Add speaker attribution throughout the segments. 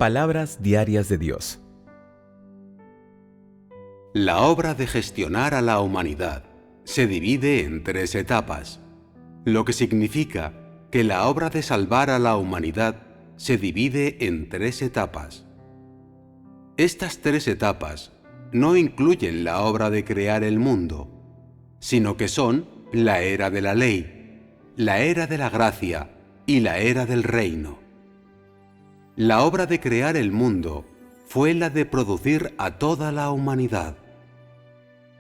Speaker 1: Palabras diarias de Dios.
Speaker 2: La obra de gestionar a la humanidad se divide en 3 etapas, lo que significa que la obra de salvar a la humanidad se divide en 3 etapas. Estas 3 etapas no incluyen la obra de crear el mundo, sino que son la era de la ley, la era de la gracia y la era del reino. La obra de crear el mundo fue la de producir a toda la humanidad.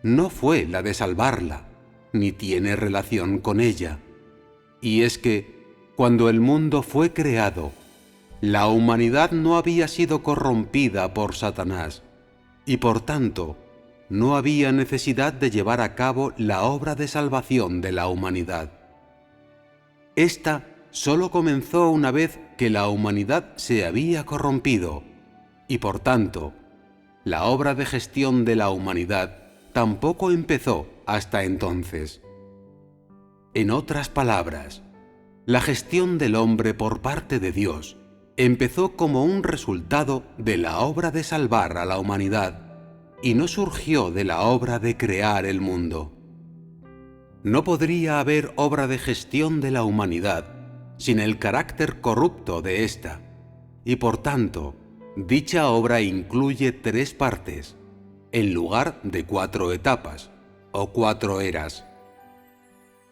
Speaker 2: No fue la de salvarla, ni tiene relación con ella. Y es que, cuando el mundo fue creado, la humanidad no había sido corrompida por Satanás, y por tanto, no había necesidad de llevar a cabo la obra de salvación de la humanidad. Esta solo comenzó una vez que la humanidad se había corrompido, y por tanto, la obra de gestión de la humanidad tampoco empezó hasta entonces. En otras palabras, la gestión del hombre por parte de Dios empezó como un resultado de la obra de salvar a la humanidad y no surgió de la obra de crear el mundo. No podría haber obra de gestión de la humanidad sin el carácter corrupto de ésta, y por tanto, dicha obra incluye 3 partes, en lugar de 4 etapas, o 4 eras.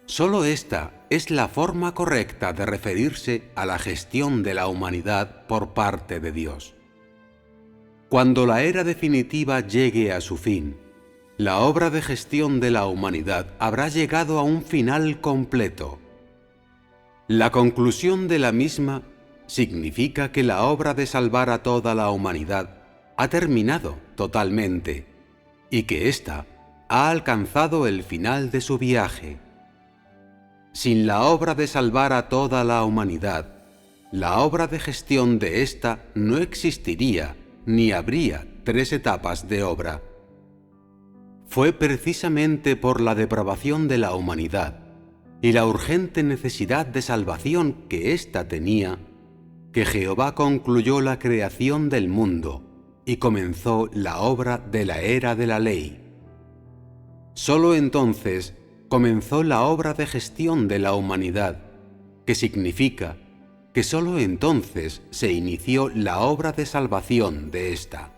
Speaker 2: Solo esta es la forma correcta de referirse a la gestión de la humanidad por parte de Dios. Cuando la era definitiva llegue a su fin, la obra de gestión de la humanidad habrá llegado a un final completo. La conclusión de la misma significa que la obra de salvar a toda la humanidad ha terminado totalmente y que ésta ha alcanzado el final de su viaje. Sin la obra de salvar a toda la humanidad, la obra de gestión de ésta no existiría ni habría 3 etapas de obra. Fue precisamente por la depravación de la humanidad y la urgente necesidad de salvación que ésta tenía, que Jehová concluyó la creación del mundo y comenzó la obra de la era de la ley. Solo entonces comenzó la obra de gestión de la humanidad, que significa que solo entonces se inició la obra de salvación de ésta.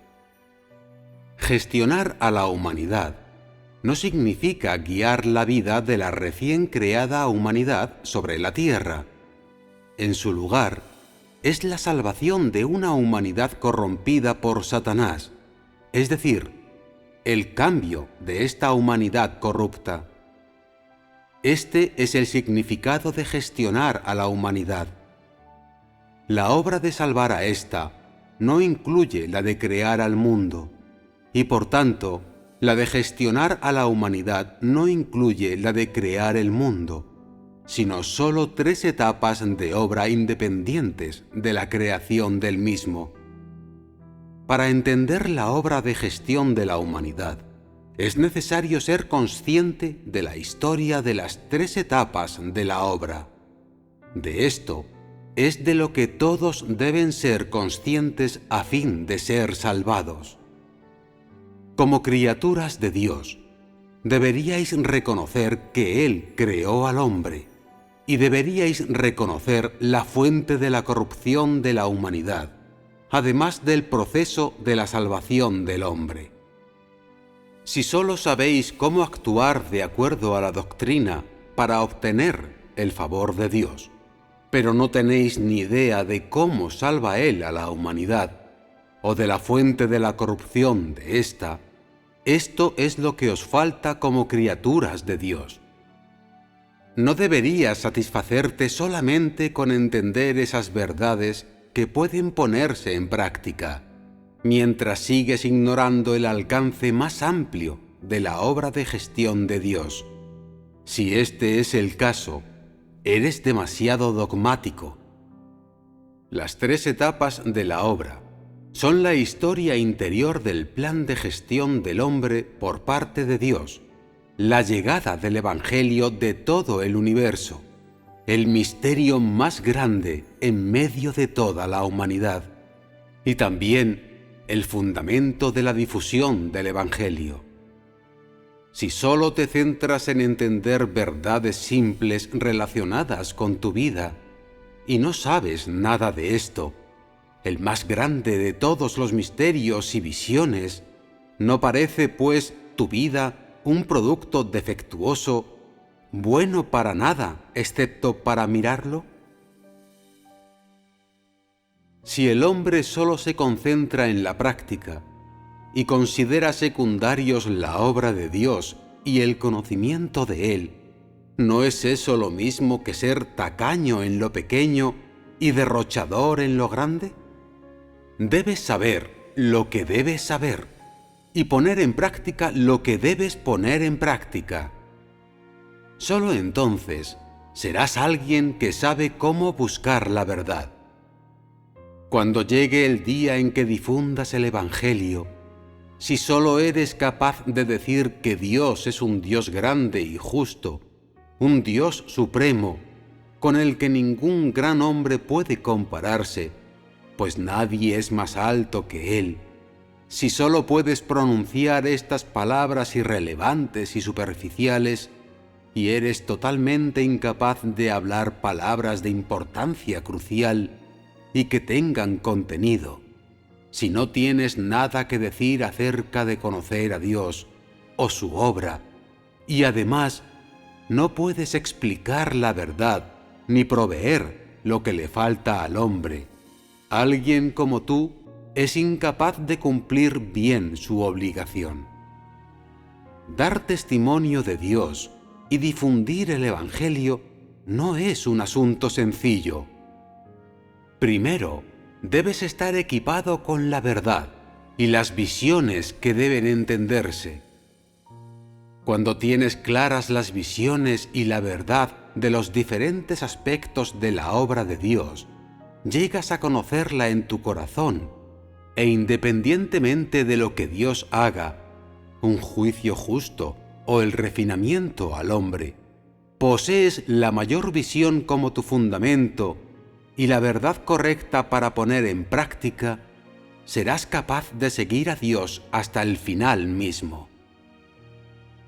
Speaker 2: Gestionar a la humanidad no significa guiar la vida de la recién creada humanidad sobre la tierra. En su lugar, es la salvación de una humanidad corrompida por Satanás, es decir, el cambio de esta humanidad corrupta. Este es el significado de gestionar a la humanidad. La obra de salvar a ésta no incluye la de crear al mundo, y por tanto, la de gestionar a la humanidad no incluye la de crear el mundo, sino solo 3 etapas de obra independientes de la creación del mismo. Para entender la obra de gestión de la humanidad, es necesario ser consciente de la historia de las 3 etapas de la obra. De esto es de lo que todos deben ser conscientes a fin de ser salvados. Como criaturas de Dios, deberíais reconocer que Él creó al hombre y deberíais reconocer la fuente de la corrupción de la humanidad, además del proceso de la salvación del hombre. Si solo sabéis cómo actuar de acuerdo a la doctrina para obtener el favor de Dios, pero no tenéis ni idea de cómo salva Él a la humanidad o de la fuente de la corrupción de ésta, esto es lo que os falta como criaturas de Dios. No deberías satisfacerte solamente con entender esas verdades que pueden ponerse en práctica, mientras sigues ignorando el alcance más amplio de la obra de gestión de Dios. Si este es el caso, eres demasiado dogmático. Las 3 etapas de la obra son la historia interior del plan de gestión del hombre por parte de Dios, la llegada del Evangelio de todo el universo, el misterio más grande en medio de toda la humanidad, y también el fundamento de la difusión del Evangelio. Si solo te centras en entender verdades simples relacionadas con tu vida y no sabes nada de esto, el más grande de todos los misterios y visiones, ¿no parece, pues, tu vida un producto defectuoso, bueno para nada, excepto para mirarlo? Si el hombre solo se concentra en la práctica y considera secundarios la obra de Dios y el conocimiento de Él, ¿no es eso lo mismo que ser tacaño en lo pequeño y derrochador en lo grande? Debes saber lo que debes saber y poner en práctica lo que debes poner en práctica. Solo entonces serás alguien que sabe cómo buscar la verdad. Cuando llegue el día en que difundas el Evangelio, si solo eres capaz de decir que Dios es un Dios grande y justo, un Dios supremo, con el que ningún gran hombre puede compararse, pues nadie es más alto que Él, si solo puedes pronunciar estas palabras irrelevantes y superficiales, y eres totalmente incapaz de hablar palabras de importancia crucial y que tengan contenido, si no tienes nada que decir acerca de conocer a Dios o su obra, y además no puedes explicar la verdad ni proveer lo que le falta al hombre, alguien como tú es incapaz de cumplir bien su obligación. Dar testimonio de Dios y difundir el Evangelio no es un asunto sencillo. Primero, debes estar equipado con la verdad y las visiones que deben entenderse. Cuando tienes claras las visiones y la verdad de los diferentes aspectos de la obra de Dios, llegas a conocerla en tu corazón e independientemente de lo que Dios haga, un juicio justo o el refinamiento al hombre, posees la mayor visión como tu fundamento y la verdad correcta para poner en práctica, serás capaz de seguir a Dios hasta el final mismo.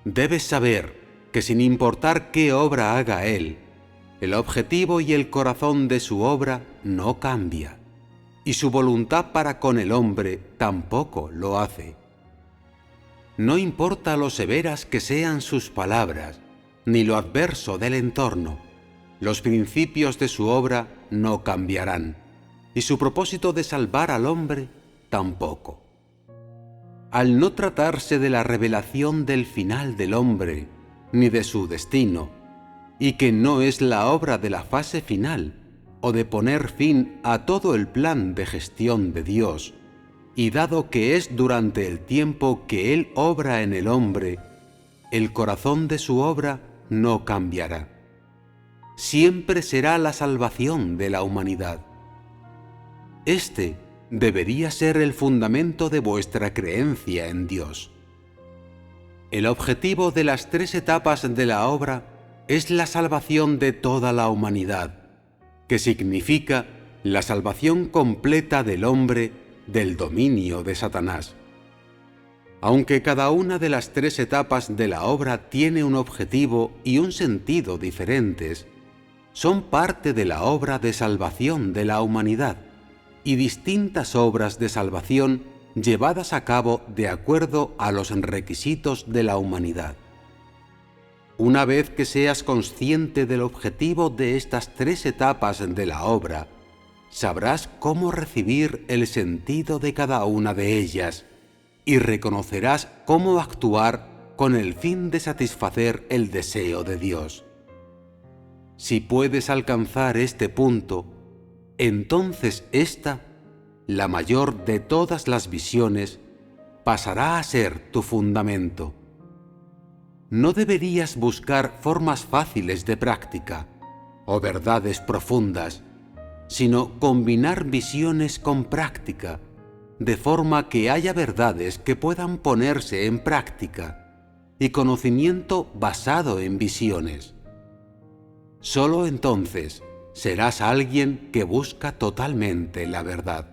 Speaker 2: Debes saber que sin importar qué obra haga Él, el objetivo y el corazón de su obra no cambia, y su voluntad para con el hombre tampoco lo hace. No importa lo severas que sean sus palabras, ni lo adverso del entorno, los principios de su obra no cambiarán, y su propósito de salvar al hombre tampoco. Al no tratarse de la revelación del final del hombre, ni de su destino, y que no es la obra de la fase final, o de poner fin a todo el plan de gestión de Dios, y dado que es durante el tiempo que Él obra en el hombre, el corazón de su obra no cambiará. Siempre será la salvación de la humanidad. Este debería ser el fundamento de vuestra creencia en Dios. El objetivo de las 3 etapas de la obra es la salvación de toda la humanidad, que significa la salvación completa del hombre del dominio de Satanás. Aunque cada una de las 3 etapas de la obra tiene un objetivo y un sentido diferentes, son parte de la obra de salvación de la humanidad y distintas obras de salvación llevadas a cabo de acuerdo a los requisitos de la humanidad. Una vez que seas consciente del objetivo de estas 3 etapas de la obra, sabrás cómo recibir el sentido de cada una de ellas y reconocerás cómo actuar con el fin de satisfacer el deseo de Dios. Si puedes alcanzar este punto, entonces esta, la mayor de todas las visiones, pasará a ser tu fundamento. No deberías buscar formas fáciles de práctica o verdades profundas, sino combinar visiones con práctica, de forma que haya verdades que puedan ponerse en práctica y conocimiento basado en visiones. Solo entonces serás alguien que busca totalmente la verdad.